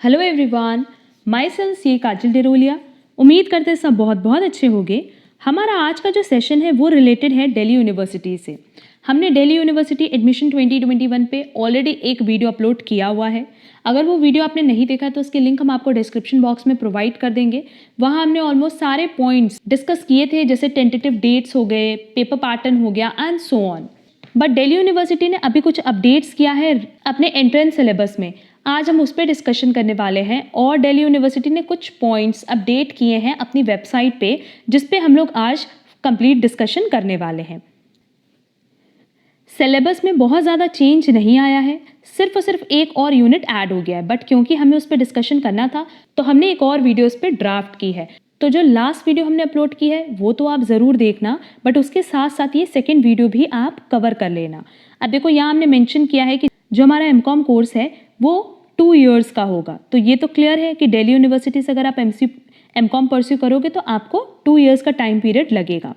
Hello everyone, my self सी काजल डेरोलिया। उम्मीद करते हैं सब बहुत बहुत अच्छे होंगे। हमारा आज का जो सेशन है वो रिलेटेड है दिल्ली यूनिवर्सिटी से। हमने दिल्ली यूनिवर्सिटी एडमिशन 2021 पे ऑलरेडी एक वीडियो अपलोड किया हुआ है। अगर वो वीडियो आपने नहीं देखा तो उसके लिंक हम आपको डिस्क्रिप्शन बॉक्स में प्रोवाइड कर देंगे। वहाँ हमने ऑलमोस्ट सारे पॉइंट्स डिस्कस किए थे, जैसे टेंटेटिव डेट्स हो गए, पेपर पैटर्न हो गया and so on. But Delhi university ने अभी कुछ अपडेट्स किया है अपने एंट्रेंस सिलेबस में। आज हम उस पर डिस्कशन करने वाले हैं और दिल्ली यूनिवर्सिटी ने कुछ पॉइंट्स अपडेट किए हैं अपनी वेबसाइट पे, जिस पे हम लोग आज कंप्लीट डिस्कशन करने वाले हैं। सिलेबस में बहुत ज़्यादा चेंज नहीं आया है, सिर्फ और सिर्फ एक और यूनिट ऐड हो गया है। बट क्योंकि हमें उस पर डिस्कशन करना था तो हमने एक और वीडियो उस पर ड्राफ्ट की है। तो जो लास्ट वीडियो हमने अपलोड की है वो तो आप ज़रूर देखना, बट उसके साथ साथ ये सेकेंड वीडियो भी आप कवर कर लेना। अब देखो, यहाँ हमने मेंशन किया है कि जो हमारा एमकॉम कोर्स है वो 2 इयर्स का होगा। तो ये तो क्लियर है कि दिल्ली यूनिवर्सिटी से अगर आप एमकॉम परस्यू करोगे तो आपको 2 इयर्स का टाइम पीरियड लगेगा।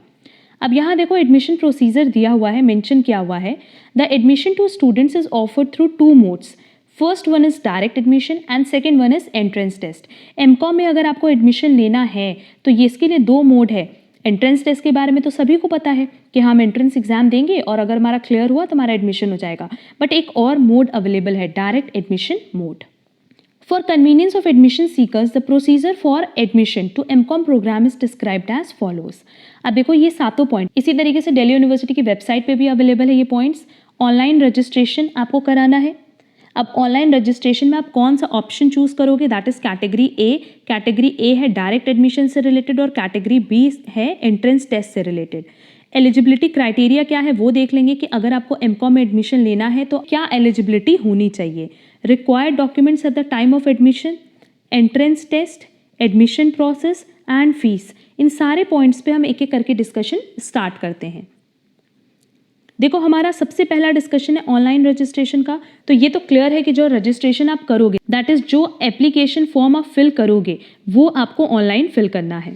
अब यहाँ देखो, एडमिशन प्रोसीजर दिया हुआ है, मेंशन किया हुआ है, the admission to students is offered through 2 modes. First one is direct admission and second one is entrance test. MCom में अगर आपको एडमिशन लेना है तो ये इसके लिए 2 मोड है। एंट्रेंस टेस्ट के बारे में तो सभी को पता है कि हम एंट्रेंस एग्जाम देंगे और अगर हमारा क्लियर हुआ तो हमारा एडमिशन हो जाएगा। बट एक और मोड अवेलेबल है, direct admission mode. For convenience of admission seekers, the procedure for admission to MCOM program is described as follows. अब देखो, ये सातों पॉइंट इसी तरीके से दिल्ली यूनिवर्सिटी की वेबसाइट पे भी अवेलेबल है। ये पॉइंट्स ऑनलाइन रजिस्ट्रेशन आपको कराना है। अब ऑनलाइन रजिस्ट्रेशन में आप कौन सा ऑप्शन चूज करोगे, that is category A. Category A है डायरेक्ट एडमिशन से रिलेटेड और कैटेगरी बी है एंट्रेंस टेस्ट से रिलेटेड। एलिजिबिलिटी क्राइटेरिया क्या है वो देख लेंगे कि अगर आपको एमकॉम में एडमिशन लेना है तो क्या एलिजिबिलिटी होनी चाहिए। Required documents at the time of admission, entrance test, admission process and fees. इन सारे पॉइंट्स पे हम एक एक करके डिस्कशन स्टार्ट करते हैं। देखो, हमारा सबसे पहला डिस्कशन है ऑनलाइन रजिस्ट्रेशन का। तो ये तो क्लियर है कि जो रजिस्ट्रेशन आप करोगे, दैट इज जो एप्लीकेशन फॉर्म आप फिल करोगे वो आपको ऑनलाइन फिल करना है।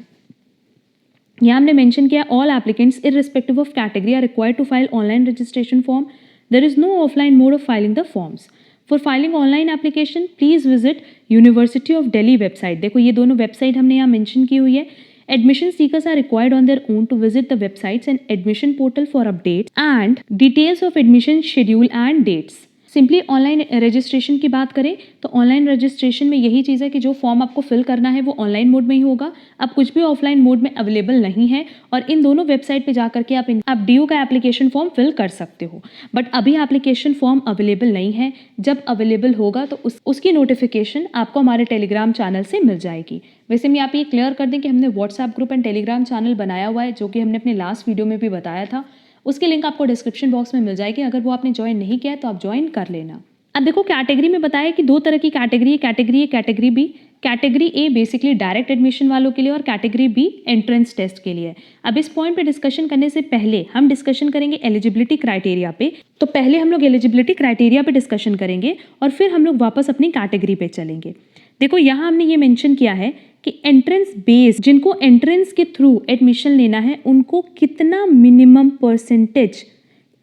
यहाँ हमने मेंशन किया, all applicants irrespective of category are required to file online registration form. There is no offline mode of filing the forms. For filing online application please visit university of Delhi website. देखो, ये दोनों website हमने यहाँ mention की हुई है। Admission seekers are required on their own to visit the websites and admission portal for updates and details of admission schedule and dates. Simply online registration की बात करें तो ऑनलाइन रजिस्ट्रेशन में यही चीज़ है कि जो फॉर्म आपको फिल करना है वो ऑनलाइन मोड में ही होगा। अब कुछ भी ऑफलाइन मोड में अवेलेबल नहीं है और इन दोनों वेबसाइट पे जाकर के आप DU का एप्लीकेशन फॉर्म फिल कर सकते हो। बट अभी एप्लीकेशन फॉर्म अवेलेबल नहीं है। जब अवेलेबल होगा तो उसकी नोटिफिकेशन आपको हमारे टेलीग्राम चैनल से मिल जाएगी। वैसे मैं आप ये क्लियर कर दें कि हमने WhatsApp group and Telegram channel बनाया हुआ है, जो कि हमने अपने लास्ट वीडियो में भी बताया था। उसकी लिंक आपको डिस्क्रिप्शन बॉक्स में मिल जाएगी। अगर वो आपने ज्वाइन नहीं किया है तो आप ज्वाइन कर लेना। अब देखो, कैटेगरी में बताया कि 2 तरह की कैटेगरी है, category A, category B. Category A basically direct admission वालों के लिए और कैटेगरी बी एंट्रेंस टेस्ट के लिए। अब इस पॉइंट पे डिस्कशन करने से पहले हम डिस्कशन करेंगे एलिजिबिलिटी क्राइटेरिया पे। तो पहले हम लोग एलिजिबिलिटी क्राइटेरिया पे डिस्कशन करेंगे और फिर हम लोग वापस अपनी कैटेगरी पे चलेंगे। देखो, यहाँ हमने ये मेंशन किया है कि एंट्रेंस बेस्ड, जिनको एंट्रेंस के थ्रू एडमिशन लेना है उनको कितना मिनिमम परसेंटेज,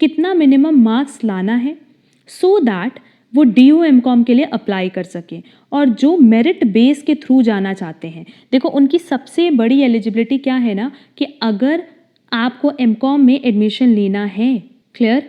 कितना मिनिमम मार्क्स लाना है सो दैट वो DU एमकॉम के लिए अप्लाई कर सकें। और जो मेरिट बेस के थ्रू जाना चाहते हैं, देखो उनकी सबसे बड़ी एलिजिबिलिटी क्या है ना, कि अगर आपको एमकॉम में एडमिशन लेना है, क्लियर,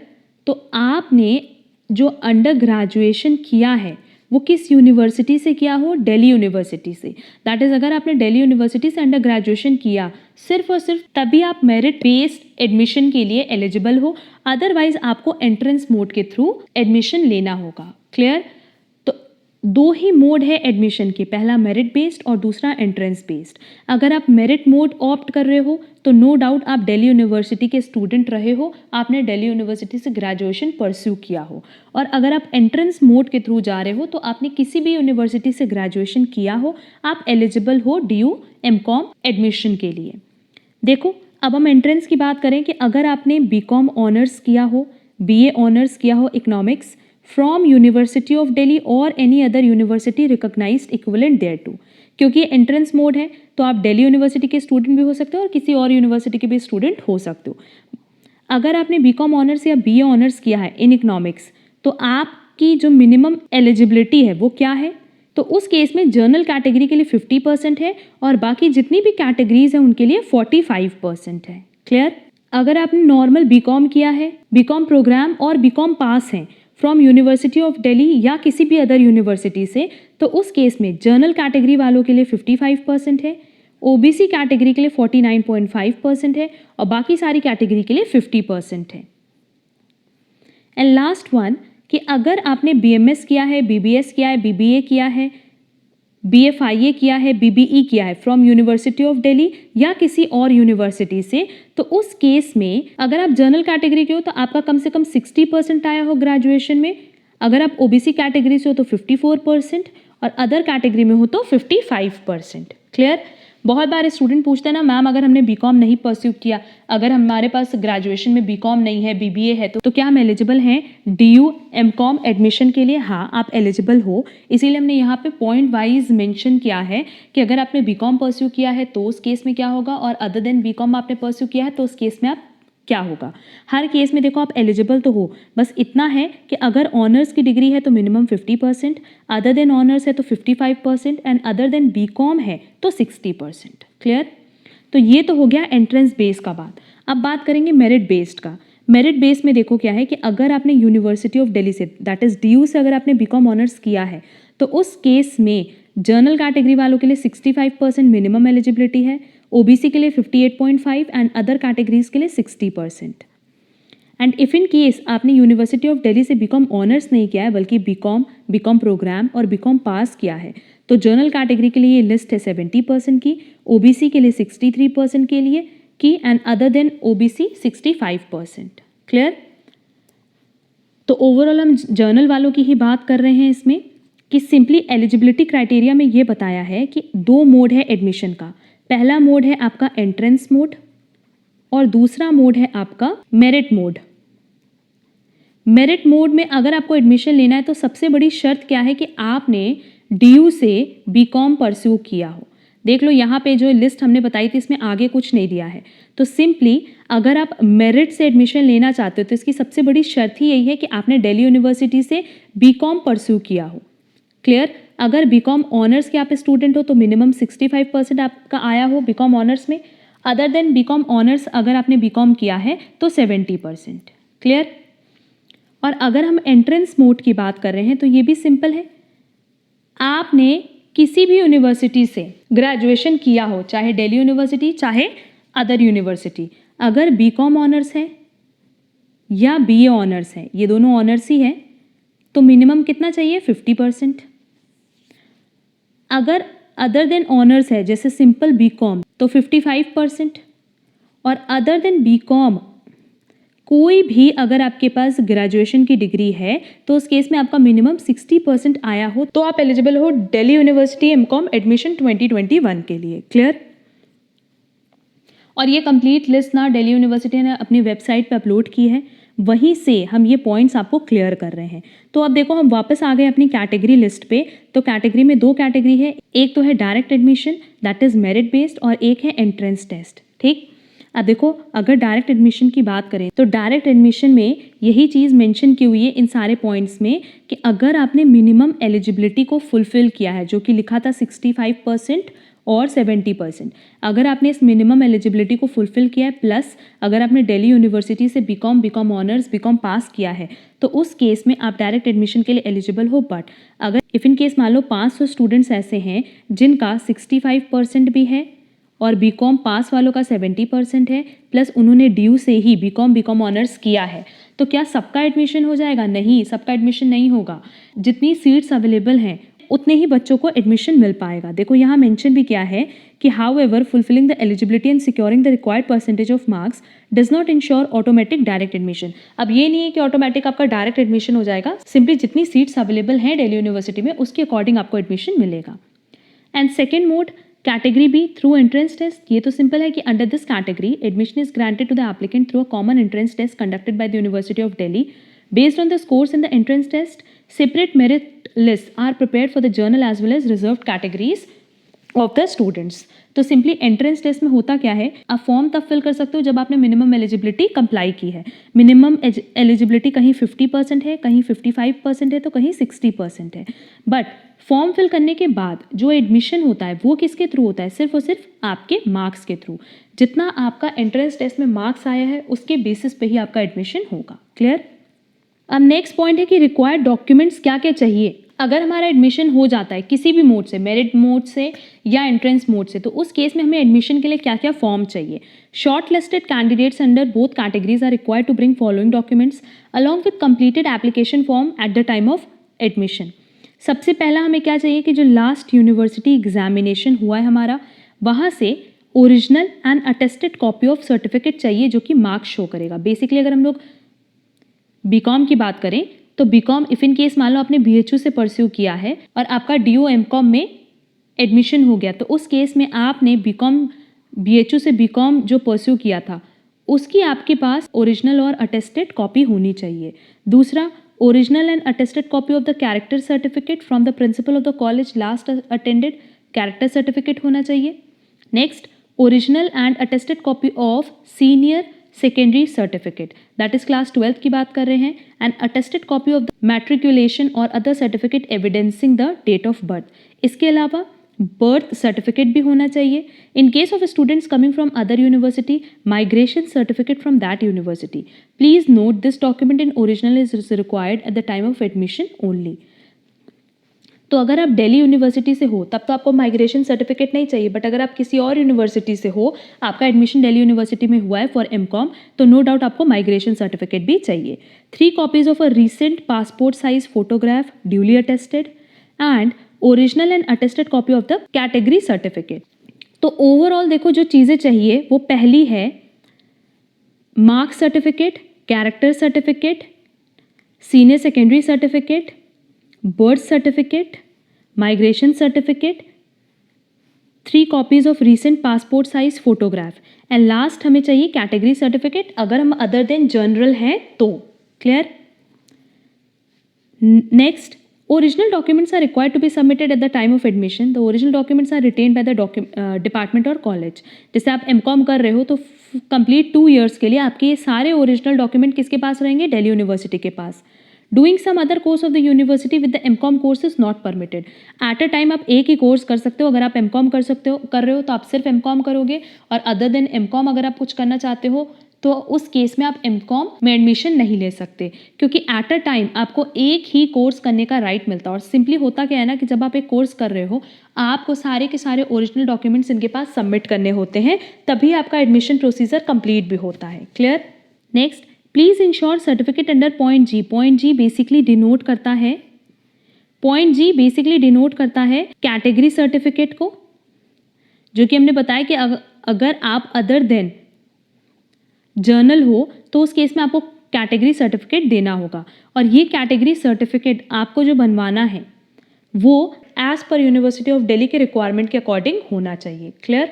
तो आपने जो अंडर ग्रेजुएशन किया है वो किस यूनिवर्सिटी से किया हो, दिल्ली यूनिवर्सिटी से। दैट इज, अगर आपने दिल्ली यूनिवर्सिटी से अंडर ग्रेजुएशन किया सिर्फ और सिर्फ तभी आप मेरिट बेस्ड एडमिशन के लिए एलिजिबल हो। अदरवाइज आपको एंट्रेंस मोड के थ्रू एडमिशन लेना होगा। क्लियर? तो 2 ही मोड है एडमिशन के, पहला मेरिट बेस्ड और दूसरा एंट्रेंस बेस्ड। अगर आप मेरिट मोड ऑप्ट कर रहे हो तो नो डाउट आप दिल्ली यूनिवर्सिटी के स्टूडेंट रहे हो, आपने दिल्ली यूनिवर्सिटी से ग्रेजुएशन परस्यू किया हो। और अगर आप एंट्रेंस मोड के थ्रू जा रहे हो तो आपने किसी भी यूनिवर्सिटी से ग्रेजुएशन किया हो, आप एलिजिबल हो DU एमकॉम एडमिशन के लिए। देखो, अब हम एंट्रेंस की बात करें कि अगर आपने BCom ऑनर्स किया हो, BA ऑनर्स किया हो economics from university of Delhi और any other university recognised equivalent thereto, क्योंकि एंट्रेंस मोड है तो आप दिल्ली यूनिवर्सिटी के स्टूडेंट भी हो सकते हो और किसी और यूनिवर्सिटी के भी स्टूडेंट हो सकते हो। अगर आपने BCom ऑनर्स या BA ऑनर्स किया है इन इकोनॉमिक्स तो आपकी जो मिनिमम एलिजिबिलिटी है वो क्या है, तो उस केस में जर्नल कैटेगरी के लिए 50% है और बाकी जितनी भी कैटेगरीज हैं उनके लिए 45% है। क्लियर? अगर आपने नॉर्मल बीकॉम किया है, बीकॉम प्रोग्राम और बीकॉम पास हैं फ्रॉम यूनिवर्सिटी ऑफ दिल्ली या किसी भी अदर यूनिवर्सिटी से, तो उस केस में जर्नल कैटेगरी वालों के लिए 55% है, ओबीसी कैटेगरी के लिए 49.5% है और बाकी सारी कैटेगरी के लिए 50% है। एंड लास्ट वन कि अगर आपने बीएमएस किया है, बीबीएस किया है, बीबीए किया है, बीएफआईए किया है, बीबीई किया है फ्रॉम यूनिवर्सिटी ऑफ दिल्ली या किसी और यूनिवर्सिटी से, तो उस केस में अगर आप जर्नल कैटेगरी के हो तो आपका कम से कम 60% आया हो ग्रेजुएशन में, अगर आप ओबीसी कैटेगरी से हो तो 54% और अदर कैटेगरी में हो तो 55%। क्लियर? बहुत बार स्टूडेंट पूछते हैं ना, मैम अगर हमने बीकॉम नहीं परस्यू किया, अगर हमारे पास ग्रेजुएशन में बीकॉम नहीं है, बीबीए है, तो क्या हम एलिजिबल हैं डीयू एमकॉम एडमिशन के लिए? हाँ, आप एलिजिबल हो। इसीलिए हमने यहाँ पे पॉइंट वाइज मेंशन किया है कि अगर आपने बीकॉम परस्यू किया है तो उस केस में क्या होगा और अदर देन बीकॉम आपने परस्यू किया है तो उस केस में आप क्या होगा। हर केस में देखो आप एलिजिबल तो हो, बस इतना है कि अगर ऑनर्स की डिग्री है तो मिनिमम 50%, अदर देन ऑनर्स है तो 55% एंड अदर देन बीकॉम है तो 60%। क्लियर? तो ये तो हो गया एंट्रेंस बेस का बात। अब बात करेंगे मेरिट बेस्ड का। मेरिट बेस में देखो क्या है कि अगर आपने university of Delhi say that is DU से अगर आपने बीकॉम ऑनर्स किया है तो उस केस में जर्नल कैटेगरी वालों के लिए 65% मिनिमम एलिजिबिलिटी है, ओबीसी के लिए 58.5 एंड अदर कैटेगरीज के लिए 60%। एंड इफ़ इन केस आपने यूनिवर्सिटी ऑफ दिल्ली से बीकॉम ऑनर्स नहीं किया है बल्कि बीकॉम प्रोग्राम और बीकॉम पास किया है, तो जर्नल कैटेगरी के लिए ये लिस्ट है 70% की, ओबीसी के लिए 63% के लिए की and other than OBC 65%। Clear? तो ओवरऑल हम जर्नल वालों की ही बात कर रहे हैं इसमें कि सिंपली एलिजिबिलिटी क्राइटेरिया में ये बताया है कि 2 मोड है एडमिशन का। पहला मोड है आपका एंट्रेंस मोड और दूसरा मोड है आपका मेरिट मोड। मेरिट मोड में अगर आपको एडमिशन लेना है तो सबसे बड़ी शर्त क्या है कि आपने डीयू से बीकॉम परस्यू किया हो। देख लो यहाँ पे जो लिस्ट हमने बताई थी इसमें आगे कुछ नहीं दिया है। तो सिंपली अगर आप मेरिट से एडमिशन लेना चाहते हो तो इसकी सबसे बड़ी शर्त ही यही है कि आपने दिल्ली यूनिवर्सिटी से बीकॉम परस्यू किया हो। क्लियर? अगर बीकॉम ऑनर्स के आप स्टूडेंट हो तो मिनिमम 65% आपका आया हो बीकॉम ऑनर्स में, अदर देन बीकॉम ऑनर्स अगर आपने बीकॉम किया है तो 70%। क्लियर? और अगर हम एंट्रेंस मोड की बात कर रहे हैं तो ये भी सिंपल है, आपने किसी भी यूनिवर्सिटी से ग्रेजुएशन किया हो, चाहे दिल्ली यूनिवर्सिटी चाहे अदर यूनिवर्सिटी, अगर बीकॉम ऑनर्स है या बीए ऑनर्स है, ये दोनों ऑनर्स ही है, तो मिनिमम कितना चाहिए 50%। अगर अदर देन ऑनर्स है जैसे सिंपल बीकॉम तो 55% और अदर देन बीकॉम कोई भी अगर आपके पास ग्रेजुएशन की डिग्री है तो उस केस में आपका मिनिमम 60% आया हो तो आप एलिजिबल हो दिल्ली यूनिवर्सिटी एमकॉम एडमिशन 2021 के लिए। क्लियर? और ये कंप्लीट लिस्ट ना दिल्ली यूनिवर्सिटी ने अपनी वेबसाइट पे अपलोड की है, वहीं से हम ये पॉइंट्स आपको क्लियर कर रहे हैं। तो अब देखो हम वापस आ गए अपनी कैटेगरी लिस्ट पे। तो कैटेगरी में 2 कैटेगरी है, एक तो है direct admission that is merit based और एक है एंट्रेंस टेस्ट। ठीक? अब देखो अगर डायरेक्ट एडमिशन की बात करें तो डायरेक्ट एडमिशन में यही चीज़ मेंशन की हुई है इन सारे पॉइंट्स में कि अगर आपने मिनिमम एलिजिबिलिटी को फुलफिल किया है जो कि लिखा था 65% और 70%, अगर आपने इस मिनिमम एलिजिबिलिटी को फुलफिल किया है प्लस अगर आपने दिल्ली यूनिवर्सिटी से बीकॉम ऑनर्स बीकॉम पास किया है तो उस केस में आप डायरेक्ट एडमिशन के लिए एलिजिबल हो। बट अगर इफ़ इन केस मान लो 500 स्टूडेंट्स ऐसे हैं जिनका 65% भी है और बीकॉम पास वालों का 70% है प्लस उन्होंने डीयू से ही बीकॉम ऑनर्स किया है, तो क्या सबका एडमिशन हो जाएगा? नहीं, सबका एडमिशन नहीं होगा। जितनी सीट्स अवेलेबल हैं उतने ही बच्चों को एडमिशन मिल पाएगा। देखो यहाँ मेंशन भी क्या है कि how ever fulfilling the eligibility and securing the required percentage of marks does not ensure automatic direct admission. अब ये नहीं है कि ऑटोमेटिक आपका डायरेक्ट एडमिशन हो जाएगा, सिंपली जितनी सीट्स अवेलेबल हैं दिल्ली यूनिवर्सिटी में उसके अकॉर्डिंग आपको एडमिशन मिलेगा। And second mode category B through entrance test. ये तो सिंपल है कि under this category admission is granted to the applicant through a common entrance test conducted by the university of Delhi based on the scores in the entrance test. Separate merit lists are prepared for the journal as well as reserved categories of the students. तो simply entrance test में होता क्या है, आप form तब fill कर सकते हो जब आपने मिनिमम एलिजिबिलिटी कंप्लाई की है। मिनिमम एलिजिबिलिटी कहीं 50% है, कहीं 55% है, तो कहीं 60% है। बट फॉर्म फिल करने के बाद जो एडमिशन होता है वो किसके थ्रू होता है, सिर्फ और सिर्फ आपके मार्क्स के थ्रू। जितना आपका एंट्रेंस टेस्ट में मार्क्स आया है उसके बेसिस पे ही आपका एडमिशन होगा। क्लियर। अब नेक्स्ट पॉइंट है कि रिक्वायर्ड डॉक्यूमेंट्स क्या क्या चाहिए। अगर हमारा एडमिशन हो जाता है किसी भी मोड से, मेरिट मोड से या एंट्रेंस मोड से, तो उस केस में हमें एडमिशन के लिए क्या क्या फॉर्म चाहिए। Short listed candidates under both categories are required to bring following documents along with completed application form at the time of admission. सबसे पहला हमें क्या चाहिए कि जो लास्ट यूनिवर्सिटी एग्जामिनेशन हुआ है हमारा, वहाँ से original and attested copy of certificate चाहिए जो कि मार्क्स शो करेगा। बेसिकली अगर हम लोग बीकॉम की बात करें तो बीकॉम इफ इन केस मान लो आपने बीएचयू से परस्यू किया है और आपका डीओ एमकॉम में एडमिशन हो गया, तो उस केस में आपने बीकॉम बीएचयू से बीकॉम जो परस्यू किया था उसकी आपके पास ओरिजिनल और अटेस्टेड कॉपी होनी चाहिए। दूसरा, original and attested copy of the character certificate from the principle of the college last attended, character certificate होना चाहिए। Next, original and attested copy of senior secondary certificate, that is class 12th की बात कर रहे हैं, and attested copy of the matriculation और other certificate evidencing the date of birth. इसके अलावा बर्थ सर्टिफिकेट भी होना चाहिए। In case of students coming from other university, migration certificate from that university. Please note this document in original is required at the time of admission only. तो अगर आप Delhi university से हो तब तो आपको माइग्रेशन सर्टिफिकेट नहीं चाहिए, बट अगर आप किसी और यूनिवर्सिटी से हो, आपका एडमिशन दिल्ली यूनिवर्सिटी में हुआ है फॉर एमकॉम, तो नो डाउट आपको माइग्रेशन सर्टिफिकेट भी चाहिए। 3 copies of a recent passport size photograph duly attested and original and attested copy of the category certificate. तो ओवरऑल देखो जो चीज़ें चाहिए वो पहली है marks certificate, character certificate, senior secondary certificate, birth certificate, migration certificate, 3 copies of recent passport size photograph, and last हमें चाहिए कैटेगरी सर्टिफिकेट अगर हम अदर देन जनरल हैं तो। Clear. Next, original documents are required to be submitted at the time of admission. The original documents are retained by the department और college. जैसे आप MCom कर रहे हो तो कंप्लीट 2 years के लिए आपके ये सारे ओरिजिनल डॉक्यूमेंट किसके पास रहेंगे, दिल्ली यूनिवर्सिटी के पास। Doing some other course of the university with the MCom course is not permitted. At a time आप एक ही कोर्स कर सकते हो। अगर आप एमकॉम कर रहे हो तो आप सिर्फ एमकॉम करोगे, और अदर देन एमकॉम अगर आप कुछ करना चाहते हो तो उस केस में आप एमकॉम में एडमिशन नहीं ले सकते, क्योंकि एट अ टाइम आपको एक ही कोर्स करने का राइट मिलता है। और सिंपली होता क्या है ना कि जब आप एक कोर्स कर रहे हो आपको सारे के सारे ओरिजिनल डॉक्यूमेंट्स इनके पास सबमिट करने होते हैं, तभी आपका एडमिशन प्रोसीजर कंप्लीट भी होता है। Clear. Next, please ensure certificate under point G. Point G basically denote करता है कैटेगरी सर्टिफिकेट को, जो कि हमने बताया कि अगर आप अदर देन जर्नल हो तो उस केस में आपको कैटेगरी सर्टिफिकेट देना होगा, और ये कैटेगरी सर्टिफिकेट आपको जो बनवाना है वो as per university of Delhi के रिक्वायरमेंट के अकॉर्डिंग होना चाहिए। क्लियर।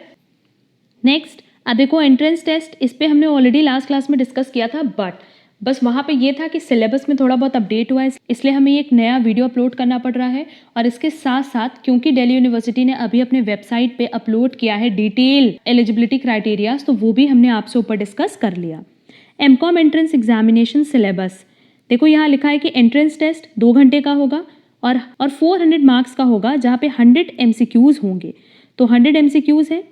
नेक्स्ट, अब देखो एंट्रेंस टेस्ट, इस पे हमने ऑलरेडी लास्ट क्लास में डिस्कस किया था, बट बस वहाँ पे ये था कि सिलेबस में थोड़ा बहुत अपडेट हुआ है, इसलिए हमें एक नया वीडियो अपलोड करना पड़ रहा है। और इसके साथ साथ क्योंकि दिल्ली यूनिवर्सिटी ने अभी अपने वेबसाइट पे अपलोड किया है डिटेल एलिजिबिलिटी क्राइटेरियाज, तो वो भी हमने आपसे ऊपर डिस्कस कर लिया। एमकॉम एंट्रेंस एग्जामिनेशन सिलेबस, देखो यहाँ लिखा है कि एंट्रेंस टेस्ट 2 घंटे का होगा और 400 मार्क्स का होगा, जहाँ पे 100 MCQs होंगे। तो 100 MCQs है,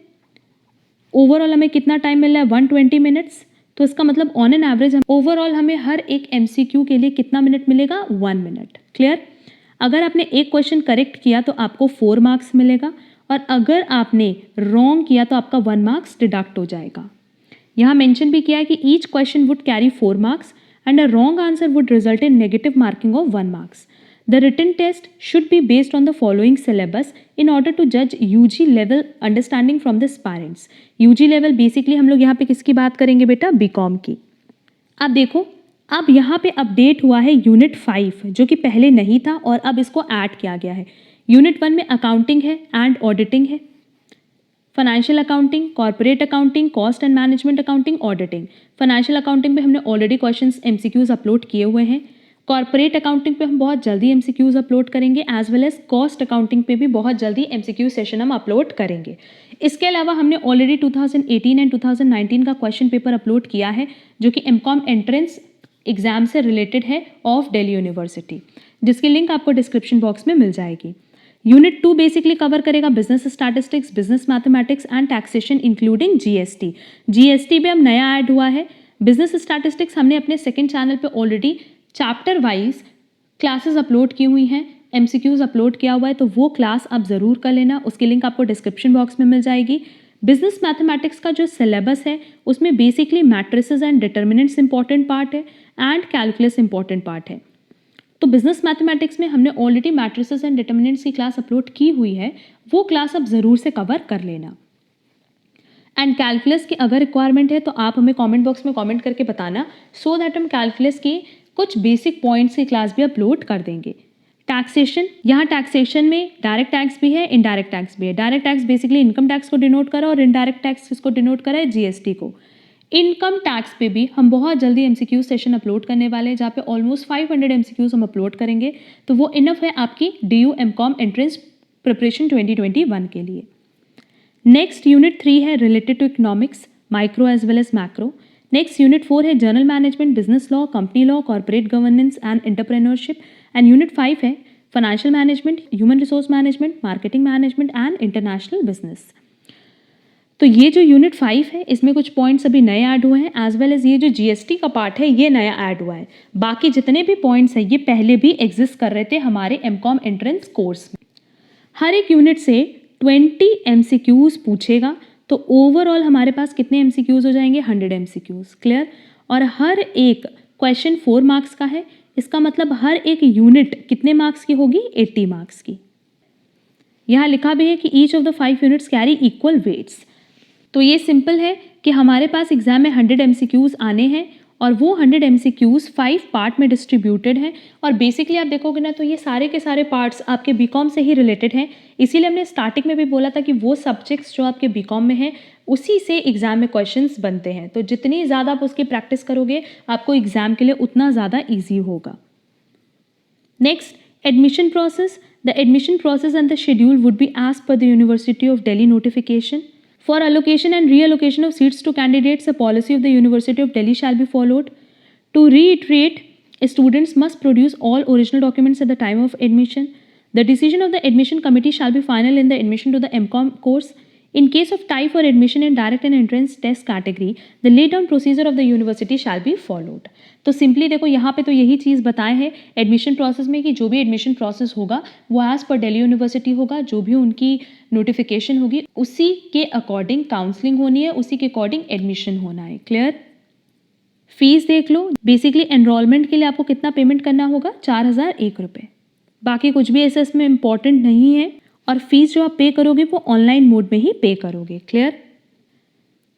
ओवरऑल हमें कितना टाइम मिल रहा है, 120 मिनट्स। तो इसका मतलब ऑन एन एवरेज ओवरऑल हमें हर एक MCQ के लिए कितना मिनट मिलेगा, 1 मिनट। क्लियर। अगर आपने एक क्वेश्चन करेक्ट किया तो आपको 4 मार्क्स मिलेगा, और अगर आपने रॉन्ग किया तो आपका 1 मार्क्स डिडक्ट हो जाएगा। यहाँ मेंशन भी किया है कि each question would carry 4 marks and a wrong answer would result in negative marking of 1 marks. The written test should be based on the following syllabus in order to judge UG level understanding from the aspirants. UG level basically हम लोग यहाँ पे किसकी बात करेंगे बेटा, BCom की। अब देखो, अब यहाँ पे अपडेट हुआ है यूनिट 5, जो कि पहले नहीं था और अब इसको ऐड किया गया है। यूनिट 1 में अकाउंटिंग है एंड ऑडिटिंग है, financial accounting, corporate accounting, cost and management accounting, auditing. Financial accounting में हमने ऑलरेडी क्वेश्चंस MCQs अपलोड किए हुए हैं। कॉर्पोरेट अकाउंटिंग पे हम बहुत जल्दी एमसीक्यूज अपलोड करेंगे, as well as cost accounting पे भी बहुत जल्दी एमसीक्यू सेशन हम अपलोड करेंगे। इसके अलावा हमने ऑलरेडी 2018 एंड 2019 का क्वेश्चन पेपर अपलोड किया है जो कि एमकॉम एंट्रेंस एग्जाम से रिलेटेड है ऑफ दिल्ली यूनिवर्सिटी, जिसकी लिंक आपको डिस्क्रिप्शन बॉक्स में मिल जाएगी। यूनिट 2 बेसिकली कवर करेगा business statistics, business mathematics and taxation including GST. GST भी अब नया ऐड हुआ है। बिजनेस स्टैटिस्टिक्स हमने अपने सेकंड चैनल पे already chapter wise classes upload की हुई हैं, एमसीक्यूज अपलोड किया हुआ है, तो वो क्लास आप ज़रूर कर लेना, उसकी लिंक आपको डिस्क्रिप्शन बॉक्स में मिल जाएगी। बिजनेस मैथमेटिक्स का जो सिलेबस है उसमें basically matrices and determinants important part है एंड कैलकुलस इंपॉर्टेंट पार्ट है। तो बिजनेस मैथमेटिक्स में हमने ऑलरेडी मैट्रिसेस एंड डिटर्मिनेंट्स की क्लास अपलोड की हुई है, वो क्लास आप ज़रूर से कवर कर लेना। एंड कैलकुलस की अगर रिक्वायरमेंट है तो आप हमें कमेंट बॉक्स में कमेंट करके बताना, सो दैट हम कैलकुलस की कुछ बेसिक पॉइंट्स की क्लास भी अपलोड कर देंगे। टैक्सेशन, यहाँ टैक्सेशन में डायरेक्ट टैक्स भी है, इनडायरेक्ट टैक्स भी है। Direct tax basically income tax को डिनोट करा और इनडायरेक्ट टैक्स किसको डिनोट करा है, जीएसटी को। इनकम टैक्स पे भी हम बहुत जल्दी एमसीक्यू सेशन अपलोड करने वाले हैं, जहाँ पे ऑलमोस्ट 500 एमसीक्यूज हम अपलोड करेंगे, तो वो इनफ है आपकी डीयू एमकॉम एंट्रेंस प्रिपरेशन 2021 के लिए। नेक्स्ट यूनिट 3 है related to economics, micro as well as macro. Next unit 4 है general management, business law, company law, corporate governance and entrepreneurship. And unit 5 है financial management, human resource management, marketing management and international business. तो ये जो unit 5 है इसमें कुछ points अभी नए ऐड हुए हैं, एज वेल एज ये जो जीएसटी का पार्ट है ये नया ऐड हुआ है। बाकी जितने भी पॉइंट्स हैं ये पहले भी एग्जिस्ट कर रहे थे हमारे एमकॉम एंट्रेंस कोर्स में। हर एक यूनिट से 20 एमसीक्यूज पूछेगा, तो ओवरऑल हमारे पास कितने एमसीक्यूज हो जाएंगे, 100 एमसीक्यूज। क्लियर? और हर एक क्वेश्चन 4 मार्क्स का है, इसका मतलब हर एक यूनिट कितने मार्क्स की होगी, 80 मार्क्स की। यहाँ लिखा भी है कि each of the 5 units carry equal weights. तो ये सिंपल है कि हमारे पास एग्जाम में 100 एमसीक्यूज आने हैं और वो 100 एमसीक्यूज 5 पार्ट में डिस्ट्रीब्यूटेड हैं। और बेसिकली आप देखोगे ना तो ये सारे के सारे पार्ट्स आपके बीकॉम से ही रिलेटेड हैं, इसीलिए हमने स्टार्टिंग में भी बोला था कि वो सब्जेक्ट्स जो आपके बीकॉम में हैं उसी से एग्जाम में क्वेश्चंस बनते हैं। तो जितनी ज़्यादा आप उसकी प्रैक्टिस करोगे आपको एग्जाम के लिए उतना ज़्यादा ईजी होगा। Next, admission process. The admission process and the schedule would be as per the university of Delhi notification. For allocation and reallocation of seats to candidates, a policy of the University of Delhi shall be followed. To reiterate, students must produce all original documents at the time of admission. The decision of the admission committee shall be final in the admission to the MCOM course. In case of tie for admission in direct and entrance test category, the laid down procedure of the university shall be followed. तो simply देखो यहाँ पे तो यही चीज़ बताए हैं admission process में कि जो भी एडमिशन प्रोसेस होगा वो एज पर दिल्ली यूनिवर्सिटी होगा, जो भी उनकी नोटिफिकेशन होगी उसी के अकॉर्डिंग काउंसलिंग होनी है, उसी के अकॉर्डिंग एडमिशन होना है। क्लियर? फीस देख लो, बेसिकली एनरोलमेंट के लिए आपको कितना पेमेंट करना होगा, 4001 रुपये। बाकी कुछ भी ऐसा इसमें इंपॉर्टेंट नहीं है और फीस जो आप पे करोगे वो ऑनलाइन मोड में ही पे करोगे। क्लियर?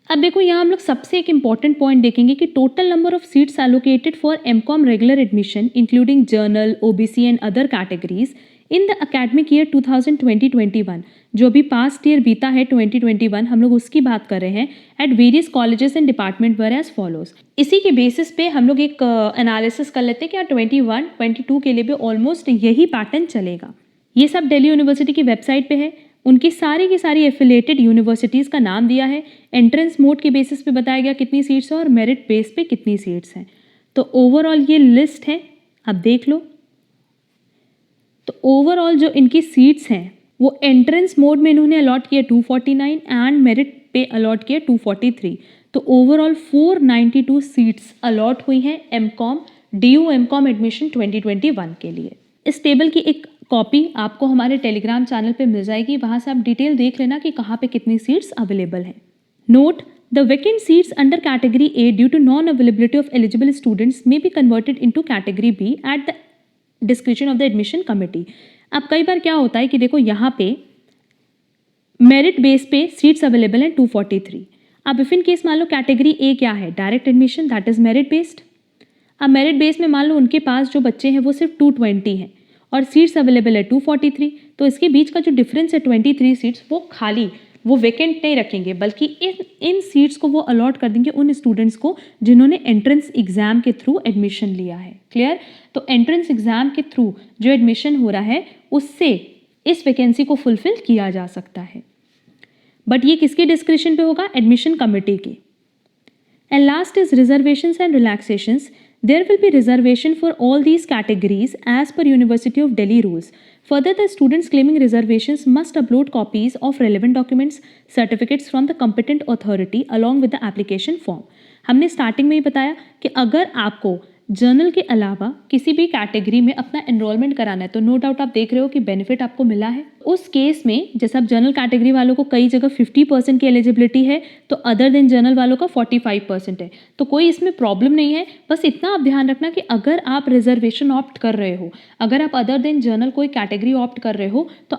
अब देखो यहाँ हम लोग सबसे एक इम्पॉर्टेंट पॉइंट देखेंगे कि total number of seats allocated for MCom regular admission including general, OBC and other categories in the academic year 2020-21, जो भी पास्ट ईयर बीता है 2021 हम लोग उसकी बात कर रहे हैं, at various colleges and department were as follows. इसी के बेसिस पे हम लोग एक एनालिसिस कर लेते हैं कि 21-22 के लिए भी ऑलमोस्ट यही पैटर्न चलेगा। ये सब दिल्ली यूनिवर्सिटी की वेबसाइट पे है, उनकी सारी की सारी एफिलेटेड यूनिवर्सिटीज़ का नाम दिया है, एंट्रेंस मोड के बेसिस पे बताया गया कितनी सीट्स हैं और मेरिट बेस पे कितनी सीट्स हैं। तो ओवरऑल ये लिस्ट है, आप देख लो। तो ओवरऑल जो इनकी सीट्स हैं वो एंट्रेंस मोड में इन्होंने अलॉट किया 249 एंड मेरिट पे अलॉट किया 243। तो ओवरऑल 492 सीट्स अलॉट हुई हैं एमकॉम डीयू एमकॉम एडमिशन 2021 के लिए। इस टेबल की एक कॉपी आपको हमारे टेलीग्राम चैनल पे मिल जाएगी, वहाँ से आप डिटेल देख लेना कि कहाँ पे कितनी सीट्स अवेलेबल हैं। Note, the vacant seats under category A due to non availability of eligible students may be converted into category B at the description of the admission committee. अब कई बार क्या होता है कि देखो यहाँ पे मेरिट बेस पे सीट्स अवेलेबल हैं 243। अब इफ इन केस मान लो कैटेगरी ए क्या है, direct admission, that is merit based. अब मेरिट बेस में मान लो उनके पास जो बच्चे हैं वो सिर्फ 220 हैं और सीट्स अवेलेबल है 243, तो इसके बीच का जो डिफरेंस है 23 सीट्स वो खाली वो वेकेंट नहीं रखेंगे, बल्कि इन सीट्स को वो अलॉट कर देंगे उन स्टूडेंट्स को जिन्होंने एंट्रेंस एग्जाम के थ्रू एडमिशन लिया है। क्लियर? तो एंट्रेंस एग्जाम के थ्रू जो एडमिशन हो रहा है उससे इस वैकेंसी को फुलफिल किया जा सकता है, बट ये किसके डिस्क्रिप्शन पे होगा? एडमिशन कमिटी के। And last is reservations and relaxations. There will be reservation for all these categories as per University of Delhi rules. Further, the students claiming reservations must upload copies of relevant documents, certificates from the competent authority along with the application form. हमने starting में ही बताया कि अगर आपको journal के अलावा किसी भी कैटेगरी में अपना एनरोलमेंट कराना है तो नो डाउट आप देख रहे हो कि बेनिफिट आपको मिला है। उस केस में जैसे अब जनरल कैटेगरी वालों को कई जगह 50% की एलिजिबिलिटी है तो अदर देन जनरल वालों का 45% है, तो कोई इसमें प्रॉब्लम नहीं है। बस इतना आप ध्यान रखना कि अगर आप रिजर्वेशन ऑप्ट कर रहे हो, अगर आप अदर देन जनरल कोई कैटेगरी ऑप्ट कर रहे हो तो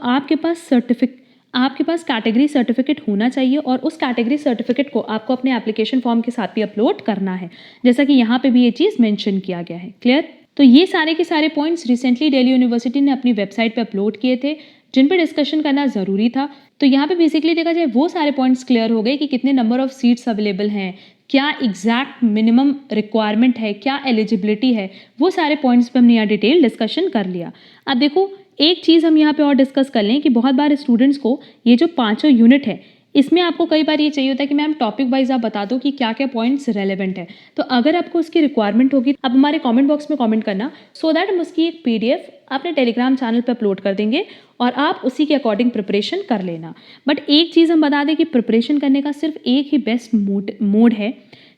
आपके पास कैटेगरी सर्टिफिकेट होना चाहिए और उस कैटेगरी सर्टिफिकेट को आपको अपने एप्लीकेशन फॉर्म के साथ भी अपलोड करना है, जैसा कि यहाँ पे भी ये चीज़ मेंशन किया गया है। क्लियर? तो ये सारे के सारे पॉइंट्स रिसेंटली दिल्ली यूनिवर्सिटी ने अपनी वेबसाइट पे अपलोड किए थे जिन पे डिस्कशन करना ज़रूरी था। तो यहाँ पे बेसिकली देखा जाए वो सारे पॉइंट्स क्लियर हो गए कि कितने नंबर ऑफ सीट्स अवेलेबल हैं, क्या एग्जैक्ट मिनिमम रिक्वायरमेंट है, क्या एलिजिबिलिटी है, वो सारे पॉइंट्स पे हमने यहाँ डिटेल डिस्कशन कर लिया। अब देखो एक चीज़ हम यहाँ पे और डिस्कस कर लें कि बहुत बार स्टूडेंट्स को ये जो पांचों यूनिट है इसमें आपको कई बार ये चाहिए होता है कि मैम टॉपिक वाइज आप बता दो कि क्या क्या पॉइंट्स रेलेवेंट है। तो अगर आपको उसकी रिक्वायरमेंट होगी आप हमारे कमेंट बॉक्स में कमेंट करना, सो दैट हम उसकी एक PDF अपने टेलीग्राम चैनल पर अपलोड कर देंगे और आप उसी के अकॉर्डिंग प्रिपरेशन कर लेना। बट एक चीज़ हम बता दें कि प्रिपरेशन करने का सिर्फ एक ही बेस्ट मोड है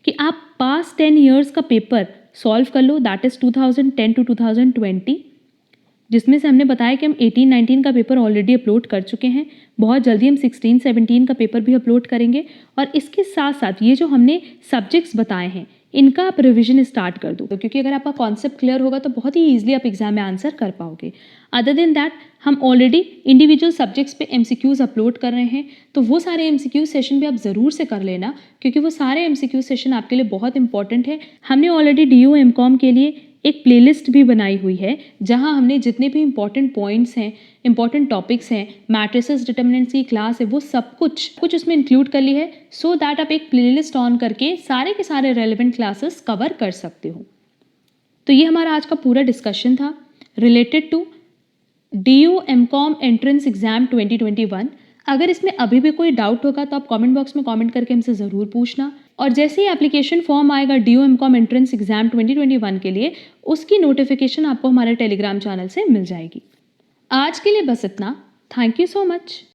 कि आप पास्ट 10 ईयर्स का पेपर सॉल्व कर लो, दैट इज़ 2010 to 2020, जिसमें से हमने बताया कि हम 18-19 का पेपर ऑलरेडी अपलोड कर चुके हैं। बहुत जल्दी हम 16-17 का पेपर भी अपलोड करेंगे और इसके साथ साथ ये जो हमने सब्जेक्ट्स बताए हैं इनका आप रिवीजन स्टार्ट कर दो, तो क्योंकि अगर आपका कॉन्सेप्ट क्लियर होगा तो बहुत ही ईजिली आप एग्जाम में आंसर कर पाओगे। अदर देन दैट हम ऑलरेडी इंडिविजुअल सब्जेक्ट्स पे MCQs अपलोड कर रहे हैं, तो वो सारे MCQ सेशन भी आप ज़रूर से कर लेना क्योंकि वो सारे MCQ सेशन आपके लिए बहुत इंपॉर्टेंट है। हमने ऑलरेडी DU MCOM के लिए एक प्लेलिस्ट भी बनाई हुई है जहां हमने जितने भी इंपॉर्टेंट पॉइंट्स हैं, इंपॉर्टेंट टॉपिक्स हैं, मैट्रिसेस, डिटर्मिनेंट्स की क्लास है, वो सब कुछ उसमें इंक्लूड कर ली है, सो दैट आप एक प्लेलिस्ट ऑन करके सारे के सारे रेलेवेंट क्लासेस कवर कर सकते हो। तो ये हमारा आज का पूरा डिस्कशन था related to DU MCOM entrance exam 2021। अगर इसमें अभी भी कोई डाउट होगा तो आप कमेंट बॉक्स में कमेंट करके हमसे ज़रूर पूछना, और जैसे ही एप्लीकेशन फॉर्म आएगा DU MCOM एंट्रेंस एग्जाम 2021 के लिए उसकी नोटिफिकेशन आपको हमारे टेलीग्राम चैनल से मिल जाएगी। आज के लिए बस इतना। Thank you so much.